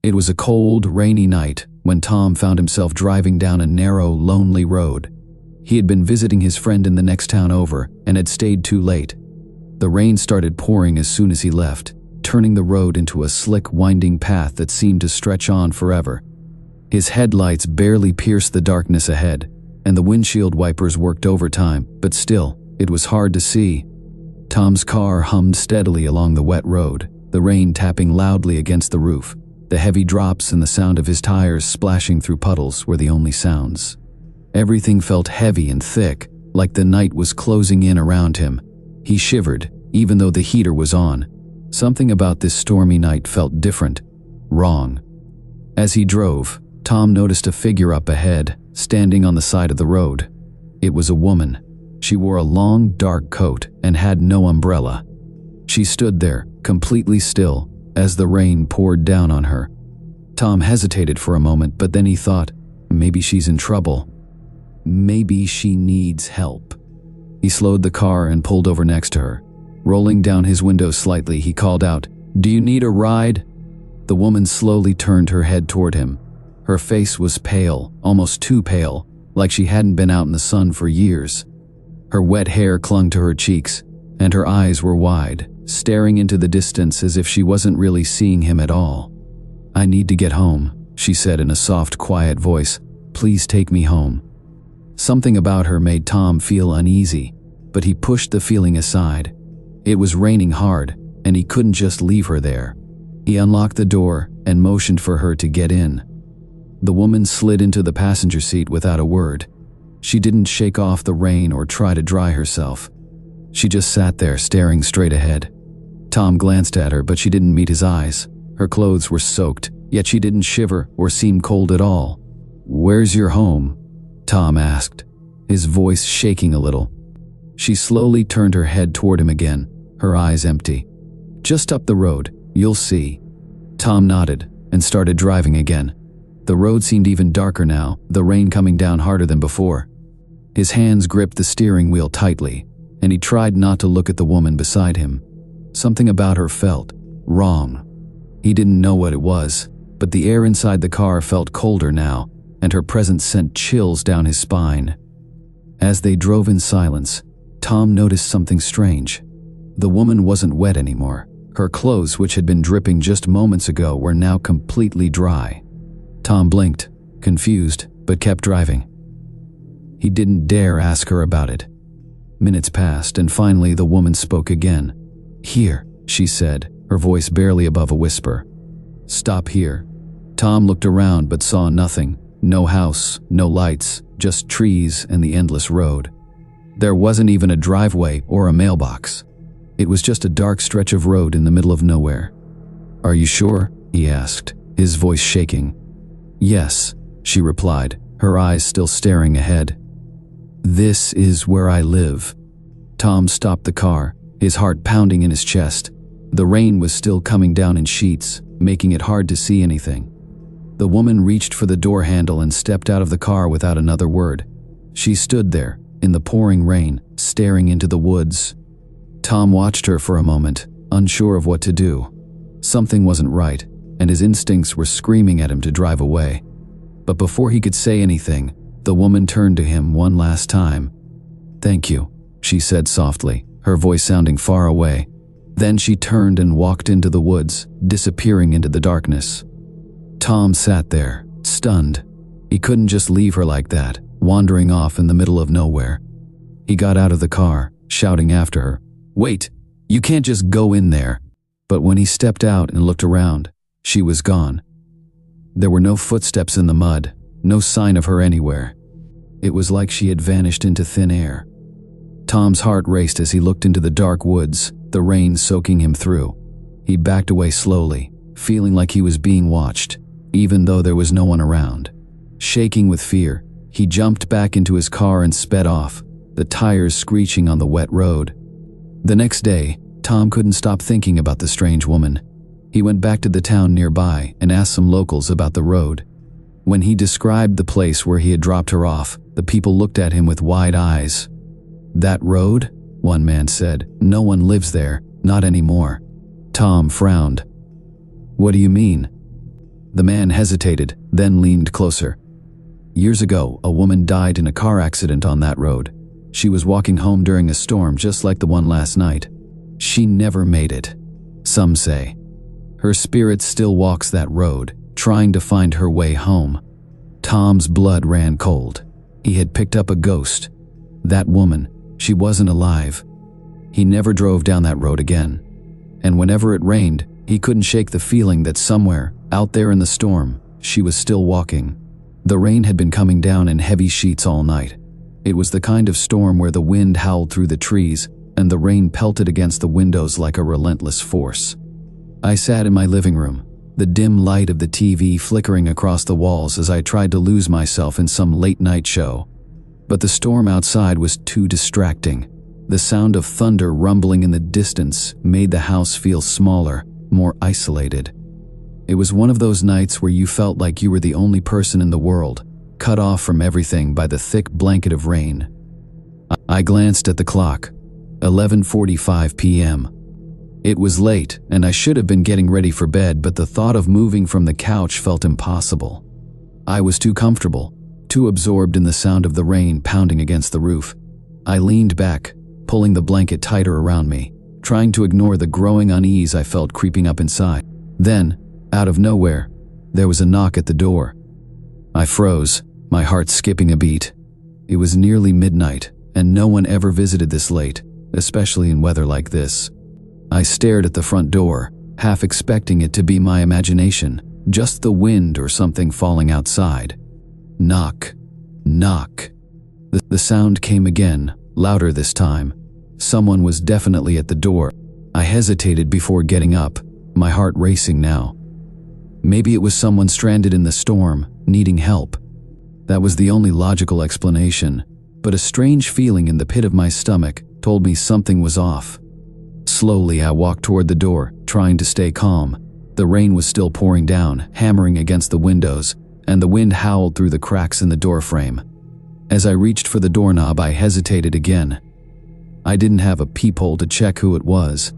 It was a cold, rainy night when Tom found himself driving down a narrow, lonely road. He had been visiting his friend in the next town over and had stayed too late. The rain started pouring as soon as he left, turning the road into a slick, winding path that seemed to stretch on forever. His headlights barely pierced the darkness ahead, and the windshield wipers worked overtime, but still, it was hard to see. Tom's car hummed steadily along the wet road, the rain tapping loudly against the roof. The heavy drops and the sound of his tires splashing through puddles were the only sounds. Everything felt heavy and thick, like the night was closing in around him. He shivered, even though the heater was on. Something about this stormy night felt different, wrong. As he drove, Tom noticed a figure up ahead, standing on the side of the road. It was a woman. She wore a long, dark coat and had no umbrella. She stood there, completely still, as the rain poured down on her. Tom hesitated for a moment, but then he thought, maybe she's in trouble. Maybe she needs help. He slowed the car and pulled over next to her. Rolling down his window slightly, he called out, "Do you need a ride?" The woman slowly turned her head toward him. Her face was pale, almost too pale, like she hadn't been out in the sun for years. Her wet hair clung to her cheeks, and her eyes were wide, staring into the distance as if she wasn't really seeing him at all. "I need to get home," she said in a soft, quiet voice. "Please take me home." Something about her made Tom feel uneasy, but he pushed the feeling aside. It was raining hard, and he couldn't just leave her there. He unlocked the door and motioned for her to get in. The woman slid into the passenger seat without a word. She didn't shake off the rain or try to dry herself. She just sat there staring straight ahead. Tom glanced at her, but she didn't meet his eyes. Her clothes were soaked, yet she didn't shiver or seem cold at all. "Where's your home?" Tom asked, his voice shaking a little. She slowly turned her head toward him again, her eyes empty. "Just up the road, you'll see." Tom nodded and started driving again. The road seemed even darker now, the rain coming down harder than before. His hands gripped the steering wheel tightly, and he tried not to look at the woman beside him. Something about her felt wrong. He didn't know what it was, but the air inside the car felt colder now, and her presence sent chills down his spine. As they drove in silence, Tom noticed something strange. The woman wasn't wet anymore. Her clothes, which had been dripping just moments ago, were now completely dry. Tom blinked, confused, but kept driving. He didn't dare ask her about it. Minutes passed, and finally the woman spoke again. "Here," she said, her voice barely above a whisper. "Stop here." Tom looked around but saw nothing. No house, no lights, just trees and the endless road. There wasn't even a driveway or a mailbox. It was just a dark stretch of road in the middle of nowhere. "Are you sure?" he asked, his voice shaking. "Yes," she replied, her eyes still staring ahead. "This is where I live." Tom stopped the car, his heart pounding in his chest. The rain was still coming down in sheets, making it hard to see anything. The woman reached for the door handle and stepped out of the car without another word. She stood there, in the pouring rain, staring into the woods. Tom watched her for a moment, unsure of what to do. Something wasn't right, and his instincts were screaming at him to drive away. But before he could say anything, the woman turned to him one last time. "Thank you," she said softly, her voice sounding far away. Then she turned and walked into the woods, disappearing into the darkness. Tom sat there, stunned. He couldn't just leave her like that, wandering off in the middle of nowhere. He got out of the car, shouting after her, "Wait, you can't just go in there." But when he stepped out and looked around, she was gone. There were no footsteps in the mud, no sign of her anywhere. It was like she had vanished into thin air. Tom's heart raced as he looked into the dark woods, the rain soaking him through. He backed away slowly, feeling like he was being watched, even though there was no one around. Shaking with fear, he jumped back into his car and sped off, the tires screeching on the wet road. The next day, Tom couldn't stop thinking about the strange woman. He went back to the town nearby and asked some locals about the road. When he described the place where he had dropped her off, the people looked at him with wide eyes. "That road?" one man said. "No one lives there, not anymore." Tom frowned. "What do you mean?" The man hesitated, then leaned closer. Years ago, a woman died in a car accident on that road. She was walking home during a storm just like the one last night. She never made it, some say. Her spirit still walks that road, trying to find her way home. Tom's blood ran cold. He had picked up a ghost. That woman, she wasn't alive. He never drove down that road again. And whenever it rained, he couldn't shake the feeling that somewhere, out there in the storm, she was still walking. The rain had been coming down in heavy sheets all night. It was the kind of storm where the wind howled through the trees and the rain pelted against the windows like a relentless force. I sat in my living room, the dim light of the TV flickering across the walls as I tried to lose myself in some late-night show. But the storm outside was too distracting. The sound of thunder rumbling in the distance made the house feel smaller, more isolated. It was one of those nights where you felt like you were the only person in the world, cut off from everything by the thick blanket of rain. I glanced at the clock. 11:45 p.m. It was late, and I should have been getting ready for bed, but the thought of moving from the couch felt impossible. I was too comfortable, too absorbed in the sound of the rain pounding against the roof. I leaned back, pulling the blanket tighter around me, trying to ignore the growing unease I felt creeping up inside. Then, out of nowhere, there was a knock at the door. I froze, my heart skipping a beat. It was nearly midnight, and no one ever visited this late, especially in weather like this. I stared at the front door, half expecting it to be my imagination, just the wind or something falling outside. Knock. Knock. The sound came again, louder this time. Someone was definitely at the door. I hesitated before getting up, my heart racing now. Maybe it was someone stranded in the storm, needing help. That was the only logical explanation, but a strange feeling in the pit of my stomach told me something was off. Slowly, I walked toward the door, trying to stay calm. The rain was still pouring down, hammering against the windows, and the wind howled through the cracks in the doorframe. As I reached for the doorknob, I hesitated again. I didn't have a peephole to check who it was.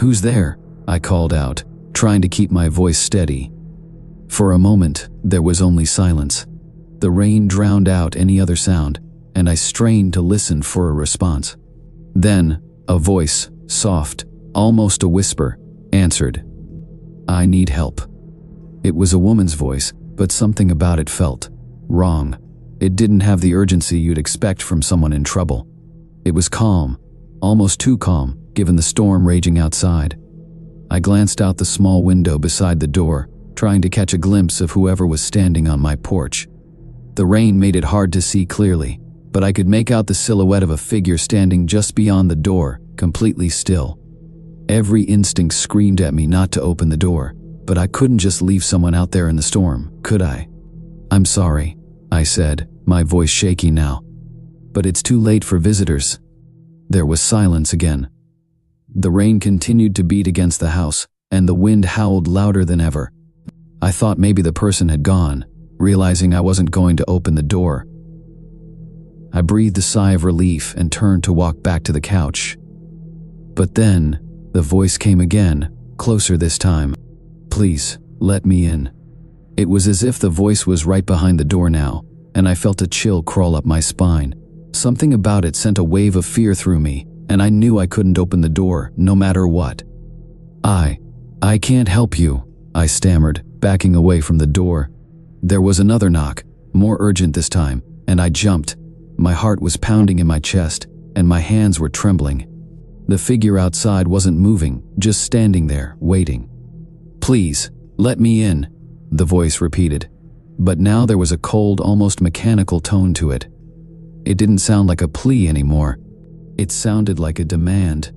"Who's there?" I called out, trying to keep my voice steady. For a moment, there was only silence. The rain drowned out any other sound, and I strained to listen for a response. Then, a voice, soft, almost a whisper, answered. "I need help." It was a woman's voice, but something about it felt wrong. It didn't have the urgency you'd expect from someone in trouble. It was calm, almost too calm, given the storm raging outside. I glanced out the small window beside the door, trying to catch a glimpse of whoever was standing on my porch. The rain made it hard to see clearly, but I could make out the silhouette of a figure standing just beyond the door, completely still. Every instinct screamed at me not to open the door, but I couldn't just leave someone out there in the storm, could I? "I'm sorry," I said, my voice shaky now. "But it's too late for visitors." There was silence again. The rain continued to beat against the house, and the wind howled louder than ever. I thought maybe the person had gone, realizing I wasn't going to open the door. I breathed a sigh of relief and turned to walk back to the couch. But then, the voice came again, closer this time. "Please, let me in." It was as if the voice was right behind the door now, and I felt a chill crawl up my spine. Something about it sent a wave of fear through me, and I knew I couldn't open the door, no matter what. I can't help you," I stammered, backing away from the door. There was another knock, more urgent this time, and I jumped. My heart was pounding in my chest, and my hands were trembling. The figure outside wasn't moving, just standing there, waiting. "Please, let me in," the voice repeated. But now there was a cold, almost mechanical tone to it. It didn't sound like a plea anymore. It sounded like a demand.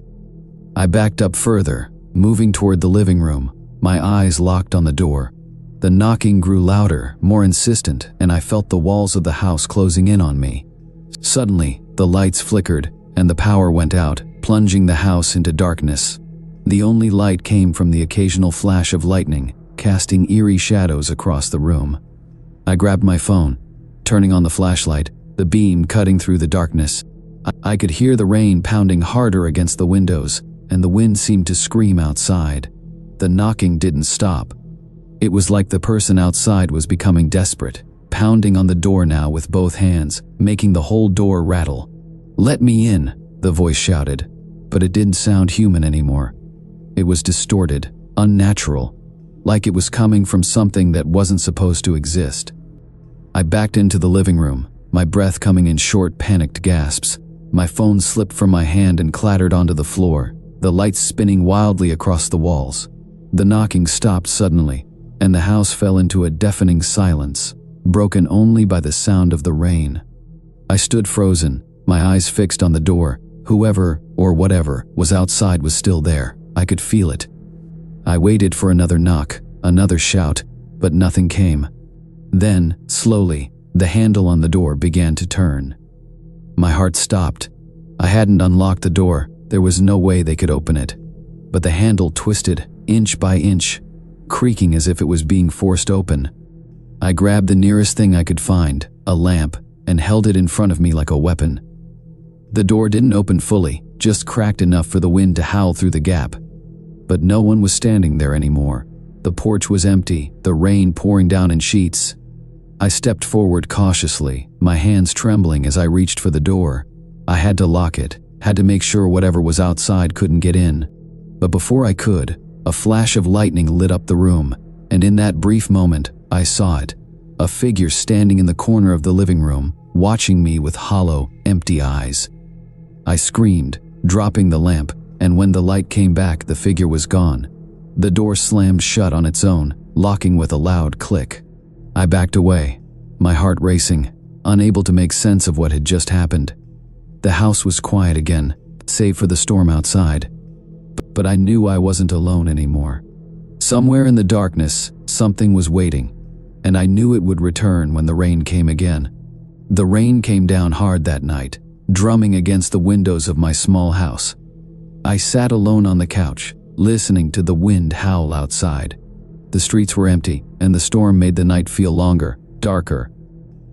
I backed up further, moving toward the living room, my eyes locked on the door. The knocking grew louder, more insistent, and I felt the walls of the house closing in on me. Suddenly, the lights flickered, and the power went out, plunging the house into darkness. The only light came from the occasional flash of lightning, casting eerie shadows across the room. I grabbed my phone, turning on the flashlight, the beam cutting through the darkness. I could hear the rain pounding harder against the windows, and the wind seemed to scream outside. The knocking didn't stop. It was like the person outside was becoming desperate, pounding on the door now with both hands, making the whole door rattle. "Let me in," the voice shouted, but it didn't sound human anymore. It was distorted, unnatural, like it was coming from something that wasn't supposed to exist. I backed into the living room, my breath coming in short, panicked gasps. My phone slipped from my hand and clattered onto the floor, the lights spinning wildly across the walls. The knocking stopped suddenly, and the house fell into a deafening silence, broken only by the sound of the rain. I stood frozen, my eyes fixed on the door. Whoever, or whatever, was outside was still there. I could feel it. I waited for another knock, another shout, but nothing came. Then, slowly, the handle on the door began to turn. My heart stopped. I hadn't unlocked the door. There was no way they could open it. But the handle twisted, inch by inch, creaking as if it was being forced open. I grabbed the nearest thing I could find, a lamp, and held it in front of me like a weapon. The door didn't open fully, just cracked enough for the wind to howl through the gap. But no one was standing there anymore. The porch was empty, the rain pouring down in sheets. I stepped forward cautiously, my hands trembling as I reached for the door. I had to lock it, had to make sure whatever was outside couldn't get in. But before I could, a flash of lightning lit up the room, and in that brief moment, I saw it. A figure standing in the corner of the living room, watching me with hollow, empty eyes. I screamed, dropping the lamp, and when the light came back, the figure was gone. The door slammed shut on its own, locking with a loud click. I backed away, my heart racing, unable to make sense of what had just happened. The house was quiet again, save for the storm outside. But I knew I wasn't alone anymore. Somewhere in the darkness, something was waiting, and I knew it would return when the rain came again. The rain came down hard that night, drumming against the windows of my small house. I sat alone on the couch, listening to the wind howl outside. The streets were empty, and the storm made the night feel longer, darker.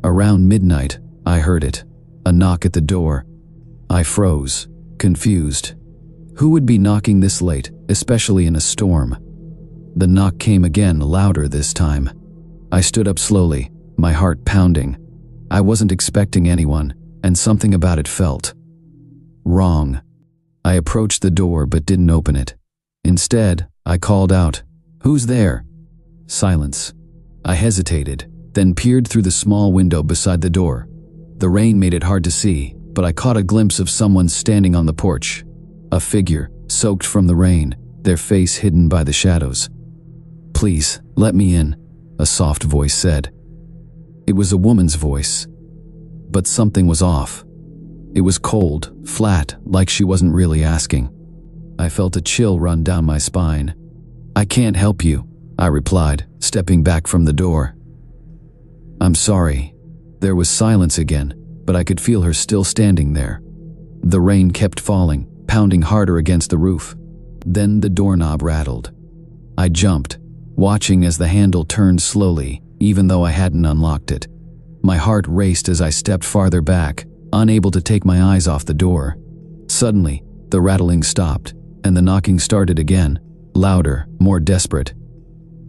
Around midnight, I heard it, a knock at the door. I froze, confused. Who would be knocking this late, especially in a storm? The knock came again, louder this time. I stood up slowly, my heart pounding. I wasn't expecting anyone, and something about it felt wrong. I approached the door but didn't open it. Instead, I called out, "Who's there?" Silence. I hesitated, then peered through the small window beside the door. The rain made it hard to see, but I caught a glimpse of someone standing on the porch. A figure, soaked from the rain, their face hidden by the shadows. "Please, let me in," a soft voice said. It was a woman's voice, but something was off. It was cold, flat, like she wasn't really asking. I felt a chill run down my spine. "I can't help you," I replied, stepping back from the door. "I'm sorry." There was silence again, but I could feel her still standing there. The rain kept falling, pounding harder against the roof. Then the doorknob rattled. I jumped, watching as the handle turned slowly, even though I hadn't unlocked it. My heart raced as I stepped farther back, unable to take my eyes off the door. Suddenly, the rattling stopped, and the knocking started again, louder, more desperate.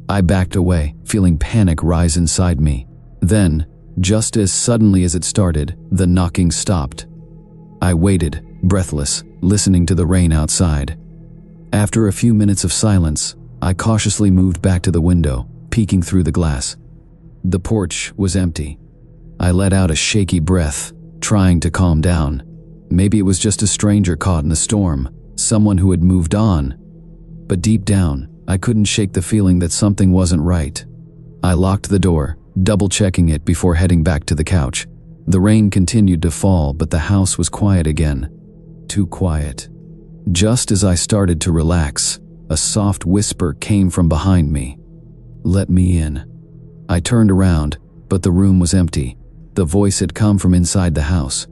I backed away, feeling panic rise inside me. Then, just as suddenly as it started, the knocking stopped. I waited, breathless, listening to the rain outside. After a few minutes of silence, I cautiously moved back to the window, peeking through the glass. The porch was empty. I let out a shaky breath, trying to calm down. Maybe it was just a stranger caught in the storm, someone who had moved on. But deep down, I couldn't shake the feeling that something wasn't right. I locked the door, double-checking it before heading back to the couch. The rain continued to fall, but the house was quiet again. Too quiet. Just as I started to relax, a soft whisper came from behind me. "Let me in." I turned around, but the room was empty. The voice had come from inside the house.